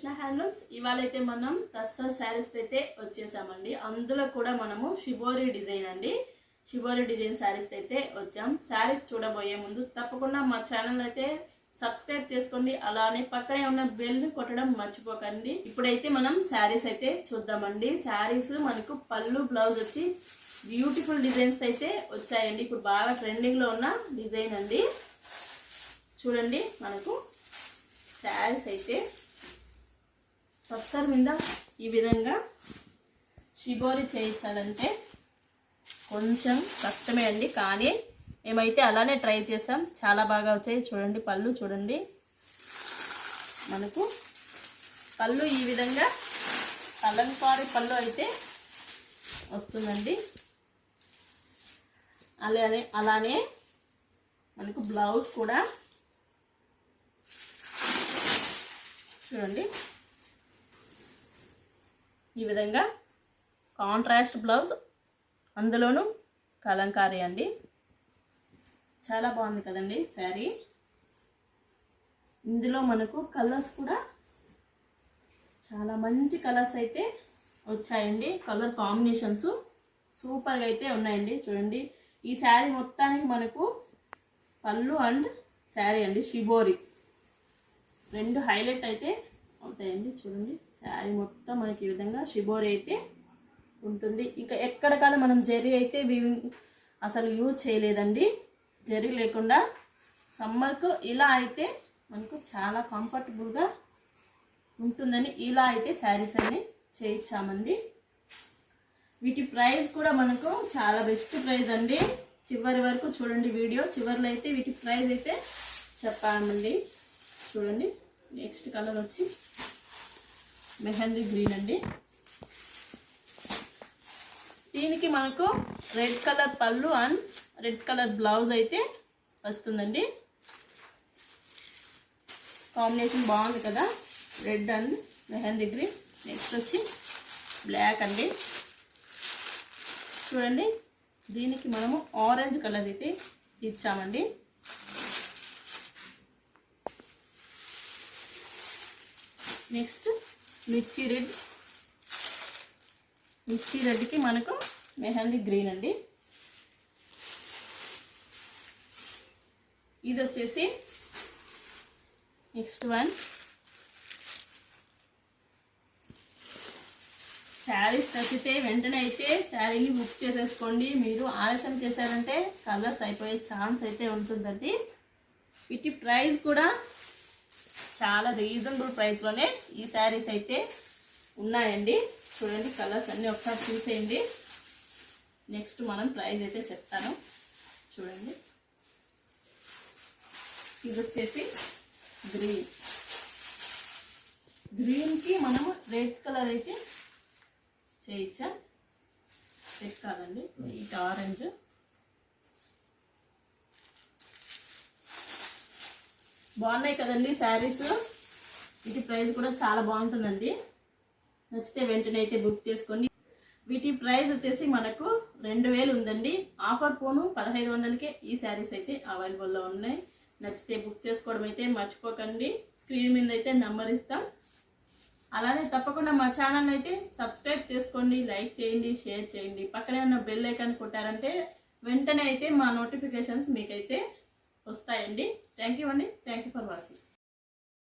Krishna handlooms. ఇవాళైతే మనం టస్సర్ శారీస్ అయితే వచ్చేసామండి. అందులో కూడా మనము షిబోరి డిజైన్ అండి, షిబోరి డిజైన్ శారీస్ అయితే వచ్చాం. శారీస్ చూడబోయే ముందు తప్పకుండా మా ఛానల్ అయితే సబ్స్క్రైబ్ చేసుకోండి, అలానే పక్కనే ఉన్న బెల్ కొట్టడం మర్చిపోకండి. ఇప్పుడైతే మనం శారీస్ అయితే చూద్దామండి. శారీస్ మనకు పళ్ళు బ్లౌజ్ వచ్చి బ్యూటిఫుల్ డిజైన్స్ అయితే వచ్చాయండి. ఇప్పుడు బాగా ట్రెండింగ్లో ఉన్న డిజైన్ అండి. చూడండి, మనకు శారీస్ అయితే టస్సర్ మీద ఈ విధంగా షిబోరి చేయించాలంటే కొంచెం కష్టమే అండి, కానీ మేమైతే అలానే ట్రై చేసాం. చాలా బాగా వచ్చాయి. చూడండి, పళ్ళు చూడండి, మనకు పళ్ళు ఈ విధంగా కలంకారీ పళ్ళు అయితే వస్తుందండి. అలానే మనకు బ్లౌజ్ కూడా చూడండి ఈ విధంగా కాంట్రాస్ట్ బ్లౌజ్, అందులోనూ కలంకారీ అండి. చాలా బాగుంది కదండి శారీ. ఇందులో మనకు కలర్స్ కూడా చాలా మంచి కలర్స్ అయితే వచ్చాయండి. కలర్ కాంబినేషన్స్ సూపర్గా అయితే ఉన్నాయండి. చూడండి, ఈ శారీ మొత్తానికి మనకు పళ్ళు అండ్ శారీ అండి షిబోరి రెండు హైలైట్ అయితే అవుతాయండి. చూడండి, శారీ మొత్తం మనకి ఈ విధంగా షిబోరి అయితే ఉంటుంది. ఇంకా ఎక్కడికైనా మనం జరీ అయితే అసలు యూజ్ చేయలేదండి. జరీ లేకుండా సమ్మర్కు ఇలా అయితే మనకు చాలా కంఫర్టబుల్గా ఉంటుందని ఇలా అయితే శారీస్ అన్ని చేయించామండి. వీటి ప్రైస్ కూడా మనకు చాలా బెస్ట్ ప్రైస్ అండి. చివరి వరకు చూడండి వీడియో. చివరిలో అయితే వీటి ప్రైస్ అయితే చెప్పామండి. చూడండి, నెక్స్ట్ కలర్ వచ్చి మెహందీ గ్రీన్ అండి. దీనికి మనకు రెడ్ కలర్ పళ్ళు అండ్ రెడ్ కలర్ బ్లౌజ్ అయితే వస్తుందండి. కాంబినేషన్ బాగుంది కదా, red and mehndi green. Next వచ్చి బ్లాక్ అండి. చూడండి, దీనికి మనము ఆరెంజ్ కలర్ అయితే ఇచ్చామండి. నెక్స్ట్ మిర్చి రెడ్. మిర్చి రెడ్కి మనకు మెహందీ గ్రీన్ అండి. ఇది వచ్చేసి నెక్స్ట్ వన్. శారీస్ నచ్చితే వెంటనే అయితే శారీని బుక్ చేసేసుకోండి. మీరు ఆలస్యం చేశారంటే కలర్స్ అయిపోయే ఛాన్స్ అయితే ఉంటుందండి. వీటి ప్రైస్ కూడా చాలా రీజనబుల్ ప్రైస్లోనే ఈ శారీస్ అయితే ఉన్నాయండి. చూడండి, కలర్స్ అన్నీ ఒకసారి చూసేయండి. నెక్స్ట్ మనం ప్రైస్ అయితే చెప్తాను. చూడండి, ఇది వచ్చేసి గ్రీన్. గ్రీన్కి మనము రెడ్ కలర్ అయితే చేయించాం. రెడ్ కాదండి, ఇటు ఆరెంజ్. బాగున్నాయి కదండి శారీస్. వీటి ప్రైస్ కూడా చాలా బాగుంటుందండి. నచ్చితే వెంటనే అయితే బుక్ చేసుకోండి. వీటి ప్రైస్ వచ్చేసి మనకు 2000 ఉందండి. ఆఫర్ పోను 1500కే ఈ శారీస్ అయితే అవైలబుల్లో ఉన్నాయి. నచ్చితే బుక్ చేసుకోవడం అయితే మర్చిపోకండి. స్క్రీన్ మీద అయితే నెంబర్ ఇస్తాం. అలానే తప్పకుండా మా ఛానల్ అయితే సబ్స్క్రైబ్ చేసుకోండి, లైక్ చేయండి, షేర్ చేయండి. పక్కనే ఉన్న బెల్ ఐకాన్ కొట్టారంటే వెంటనే అయితే మా నోటిఫికేషన్స్ మీకైతే వస్తాయండి. థ్యాంక్ యూ అండి. Thank you for watching.